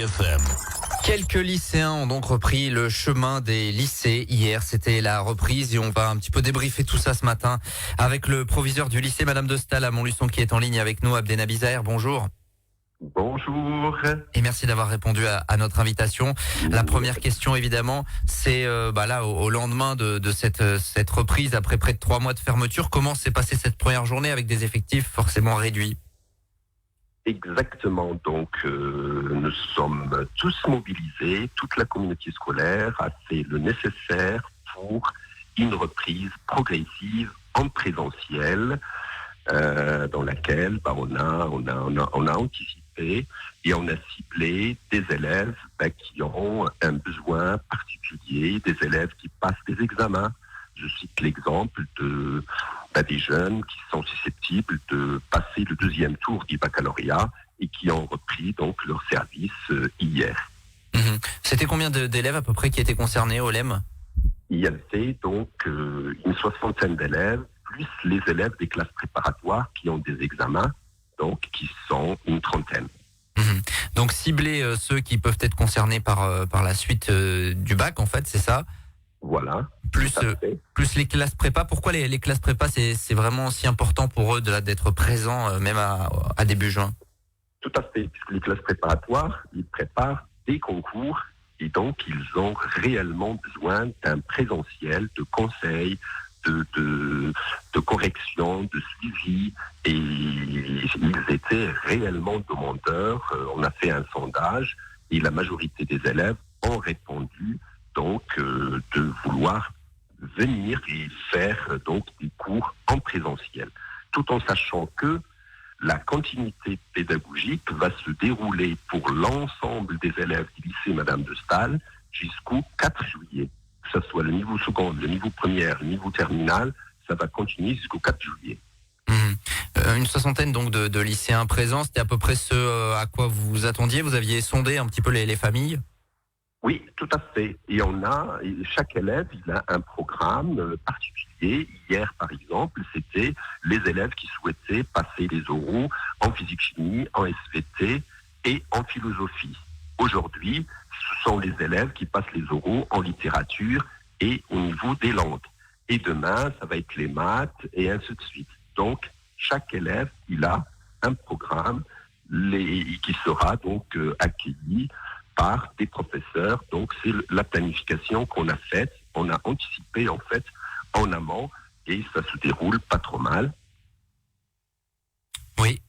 FM. Quelques lycéens ont donc repris le chemin des lycées hier. C'était la reprise et on va un petit peu débriefer tout ça ce matin avec le proviseur du lycée, Madame de Staël à Montluçon, qui est en ligne avec nous. Abdenaby Zahir, bonjour. Bonjour. Et merci d'avoir répondu à notre invitation. La première question, évidemment, c'est là au lendemain de cette reprise, après près de 3 mois de fermeture, comment s'est passée cette première journée avec des effectifs forcément réduits? Exactement. Donc, nous sommes tous mobilisés. Toute la communauté scolaire a fait le nécessaire pour une reprise progressive en présentiel, dans laquelle on a anticipé et on a ciblé des élèves qui ont un besoin particulier, des élèves qui passent des examens. Je cite l'exemple des jeunes qui sont susceptibles de passer le 2e tour du baccalauréat et qui ont repris donc leur service hier. C'était combien d'élèves à peu près qui étaient concernés au LEM? Il y avait donc une 60aine d'élèves, plus les élèves des classes préparatoires qui ont des examens, donc qui sont une 30aine. Donc cibler ceux qui peuvent être concernés par la suite du bac, en fait, c'est ça? Voilà. Plus les classes prépa. Pourquoi les classes prépa, c'est vraiment si important pour eux d'être présents même à début juin? Tout à fait, puisque les classes préparatoires, ils préparent des concours et donc ils ont réellement besoin d'un présentiel, de conseils, de correction, de suivi, et ils étaient réellement demandeurs. On a fait un sondage et la majorité des élèves ont répondu donc de vouloir venir et faire donc des cours en présentiel, tout en sachant que la continuité pédagogique va se dérouler pour l'ensemble des élèves du lycée Madame de Staël jusqu'au 4 juillet. Que ce soit le niveau seconde, le niveau première, le niveau terminal, ça va continuer jusqu'au 4 juillet. Une 60aine donc de lycéens présents, c'était à peu près ce à quoi vous vous attendiez? Vous aviez sondé un petit peu les familles? Oui, tout à fait. Et chaque élève, il a un programme particulier. Hier, par exemple, c'était les élèves qui souhaitaient passer les oraux en physique-chimie, en SVT et en philosophie. Aujourd'hui, ce sont les élèves qui passent les oraux en littérature et au niveau des langues. Et demain, ça va être les maths et ainsi de suite. Donc, chaque élève, il a un programme qui sera donc accueilli par des professeurs. Donc, c'est la planification qu'on a faite. On a anticipé, en fait, en amont, et ça se déroule pas trop mal. Oui.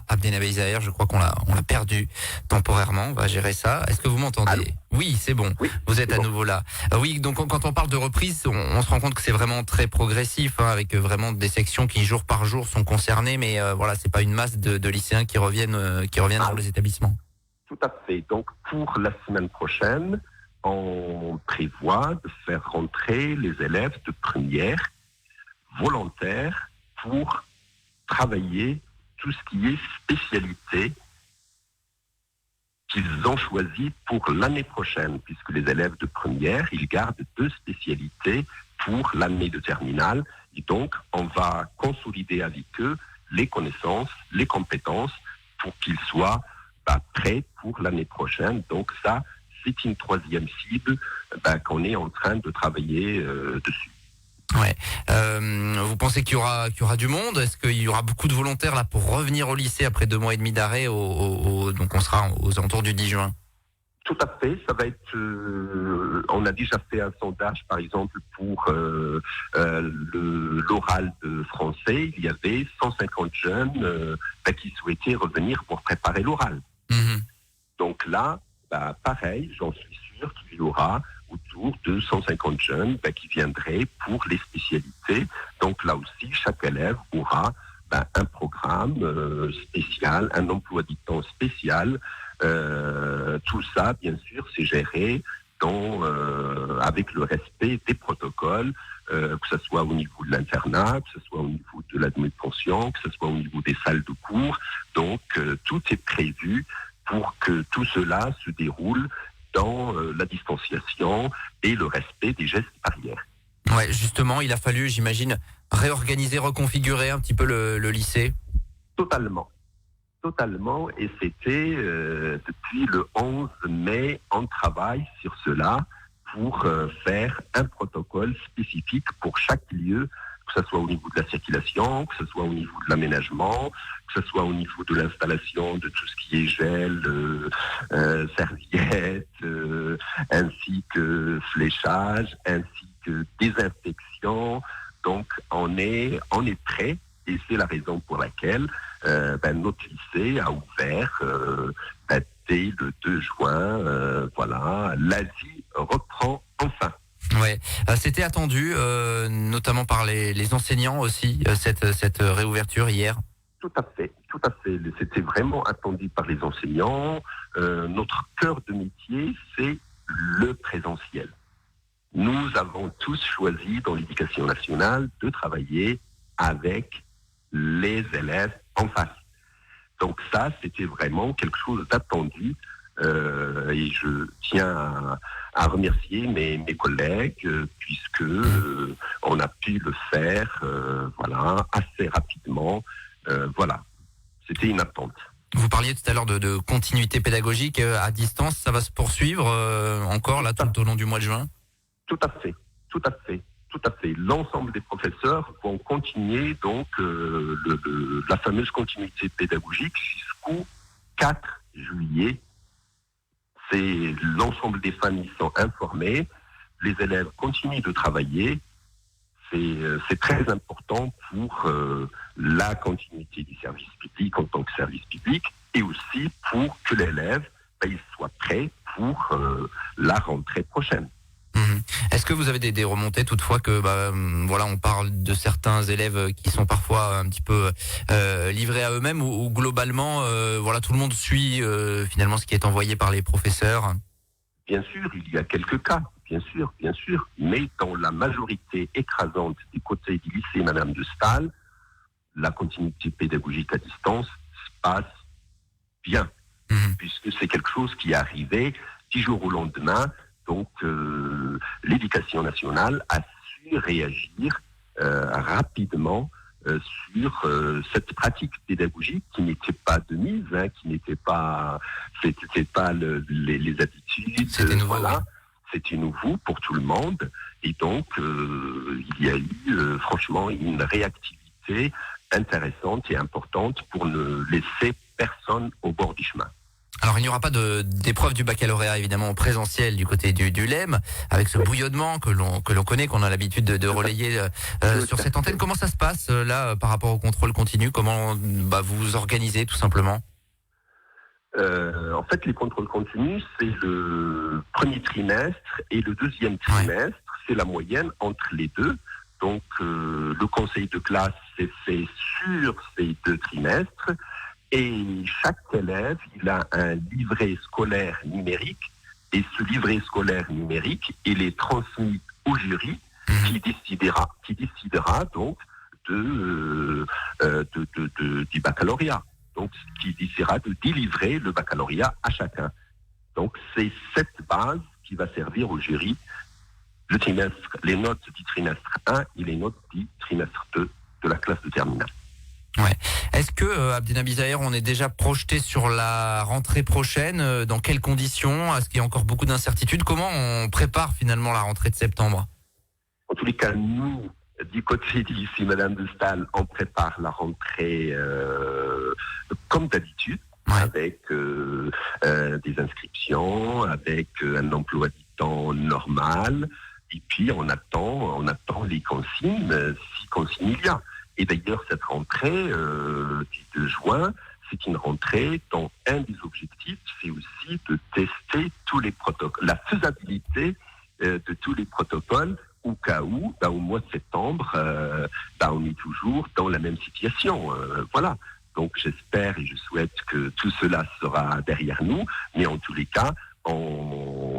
Abdenaby Zahir, je crois qu'on l'a perdu temporairement. On va gérer ça. Est-ce que vous m'entendez? Allô? Oui, c'est bon. Oui, vous êtes à nouveau là. Oui, donc quand on parle de reprise, on se rend compte que c'est vraiment très progressif, avec vraiment des sections qui jour par jour sont concernées, mais c'est pas une masse de lycéens qui reviennent dans les établissements. Tout à fait. Donc, pour la semaine prochaine, on prévoit de faire rentrer les élèves de première volontaires pour travailler tout ce qui est spécialité qu'ils ont choisi pour l'année prochaine, puisque les élèves de première, ils gardent 2 spécialités pour l'année de terminale. Et donc, on va consolider avec eux les connaissances, les compétences pour qu'ils soient prêts pour l'année prochaine. Donc ça, c'est une 3e cible qu'on est en train de travailler dessus. Ouais. Vous pensez qu'il y aura du monde? Est-ce qu'il y aura beaucoup de volontaires là pour revenir au lycée après 2 mois et demi d'arrêt donc on sera aux alentours du 10 juin? Tout à fait, ça va être. On a déjà fait un sondage, par exemple, pour l'oral de français. Il y avait 150 jeunes qui souhaitaient revenir pour préparer l'oral. Donc là, pareil, j'en suis sûr qu'il y aura autour de 150 jeunes qui viendraient pour les spécialités. Donc là aussi, chaque élève aura un programme spécial, un emploi du temps spécial. Tout ça, bien sûr, c'est géré avec le respect des protocoles, que ce soit au niveau de l'internat, que ce soit au niveau de la manutention, que ce soit au niveau des salles de cours. Donc, tout est prévu pour que tout cela se déroule dans la distanciation et le respect des gestes barrières. Ouais, justement, il a fallu, j'imagine, réorganiser, reconfigurer un petit peu le lycée. Totalement. Totalement, et c'était depuis le 11 mai, on travaille sur cela pour faire un protocole spécifique pour chaque lieu, que ce soit au niveau de la circulation, que ce soit au niveau de l'aménagement, que ce soit au niveau de l'installation de tout ce qui est gel, serviettes, ainsi que fléchage, ainsi que désinfection. Donc on est prêt, et c'est la raison pour laquelle notre lycée a ouvert dès le 2 juin. Voilà, la vie reprend enfin. Ouais, c'était attendu, notamment par les enseignants aussi, cette réouverture hier. Tout à fait. C'était vraiment attendu par les enseignants. Notre cœur de métier, c'est le présentiel. Nous avons tous choisi dans l'éducation nationale de travailler avec les élèves en face. Donc ça, c'était vraiment quelque chose d'attendu. Et je tiens à remercier mes collègues puisque on a pu le faire assez rapidement. C'était une attente. Vous parliez tout à l'heure de continuité pédagogique à distance. Ça va se poursuivre encore là tout au long du mois de juin? Tout à fait. L'ensemble des professeurs vont continuer donc la fameuse continuité pédagogique jusqu'au 4 juillet. C'est l'ensemble des familles sont informées, les élèves continuent de travailler. C'est très important pour la continuité du service public en tant que service public, et aussi pour que l'élève il soit prêt pour la rentrée prochaine. Est-ce que vous avez des remontées toutefois que on parle de certains élèves qui sont parfois un petit peu livrés à eux-mêmes, ou globalement tout le monde suit finalement ce qui est envoyé par les professeurs? Bien sûr, il y a quelques cas, bien sûr, mais dans la majorité écrasante du côté du lycée Madame de Staël, la continuité pédagogique à distance se passe bien, puisque c'est quelque chose qui est arrivé 10 jours au lendemain. Donc, l'éducation nationale a su réagir rapidement sur cette pratique pédagogique qui n'était pas de mise, c'était pas les attitudes. C'était nouveau, C'était nouveau pour tout le monde, et donc il y a eu franchement une réactivité intéressante et importante pour ne laisser personne au bord du chemin. Alors il n'y aura pas d'épreuve du baccalauréat évidemment en présentiel du côté du LEM, avec ce bouillonnement que l'on connaît, qu'on a l'habitude de relayer sur cette antenne. Comment ça se passe là par rapport au contrôle continu? Comment vous vous organisez tout simplement? En fait, les contrôles continus, c'est le premier trimestre et le deuxième trimestre. C'est la moyenne entre les deux. Donc le conseil de classe s'est fait sur ces 2 trimestres. Et chaque élève, il a un livret scolaire numérique. Et ce livret scolaire numérique, il est transmis au jury qui décidera donc du baccalauréat. Donc, qui décidera de délivrer le baccalauréat à chacun. Donc, c'est cette base qui va servir au jury les notes du trimestre 1 et les notes du trimestre 2 de la classe de terminale. Ouais. Est-ce que Abdelnaby Zahir, on est déjà projeté sur la rentrée prochaine? Dans quelles conditions? Est-ce qu'il y a encore beaucoup d'incertitudes? Comment on prépare finalement la rentrée de septembre? En tous les cas, nous, du côté d'ici Madame de Staël, on prépare la rentrée comme d'habitude, avec des inscriptions, avec un emploi du temps normal, et puis on attend les consignes, si consignes il y a. Et d'ailleurs, cette rentrée du 2 juin, c'est une rentrée dont un des objectifs, c'est aussi de tester tous les protocoles, la faisabilité de tous les protocoles, au cas où, au mois de septembre, on est toujours dans la même situation. Voilà. Donc j'espère et je souhaite que tout cela sera derrière nous, mais en tous les cas,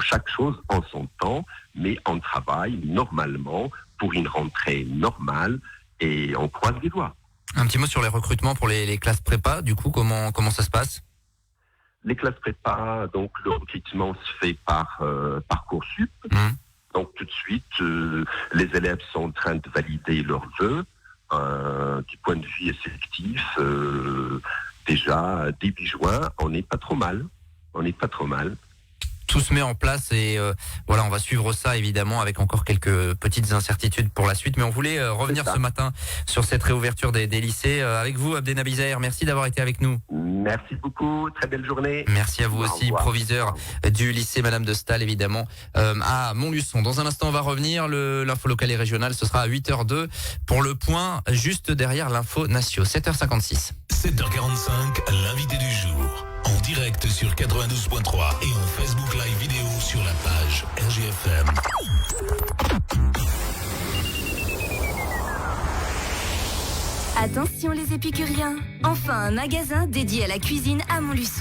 chaque chose en son temps, mais on travaille normalement pour une rentrée normale. Et on croise les doigts. Un petit mot sur les recrutements pour les classes prépa, du coup, comment ça se passe? Les classes prépa, donc le recrutement se fait par Parcoursup. Donc tout de suite, les élèves sont en train de valider leurs vœux. Du point de vue effectif, déjà début juin, on n'est pas trop mal. Tout se met en place et voilà, on va suivre ça évidemment avec encore quelques petites incertitudes pour la suite. Mais on voulait revenir ce matin sur cette réouverture des lycées avec vous, Abdenaby Zaher. Merci d'avoir été avec nous. Merci beaucoup, très belle journée. Merci à vous aussi, proviseur du lycée Madame de Staël évidemment à Montluçon. Dans un instant, on va revenir. L'info locale et régionale, ce sera à 8h02 pour le point juste derrière l'info Natio. 7h56. 7h45, l'invité du jour. En direct sur 92.3 et en Facebook Live vidéo sur la page RGFM. Attention les épicuriens, enfin un magasin dédié à la cuisine à Montluçon.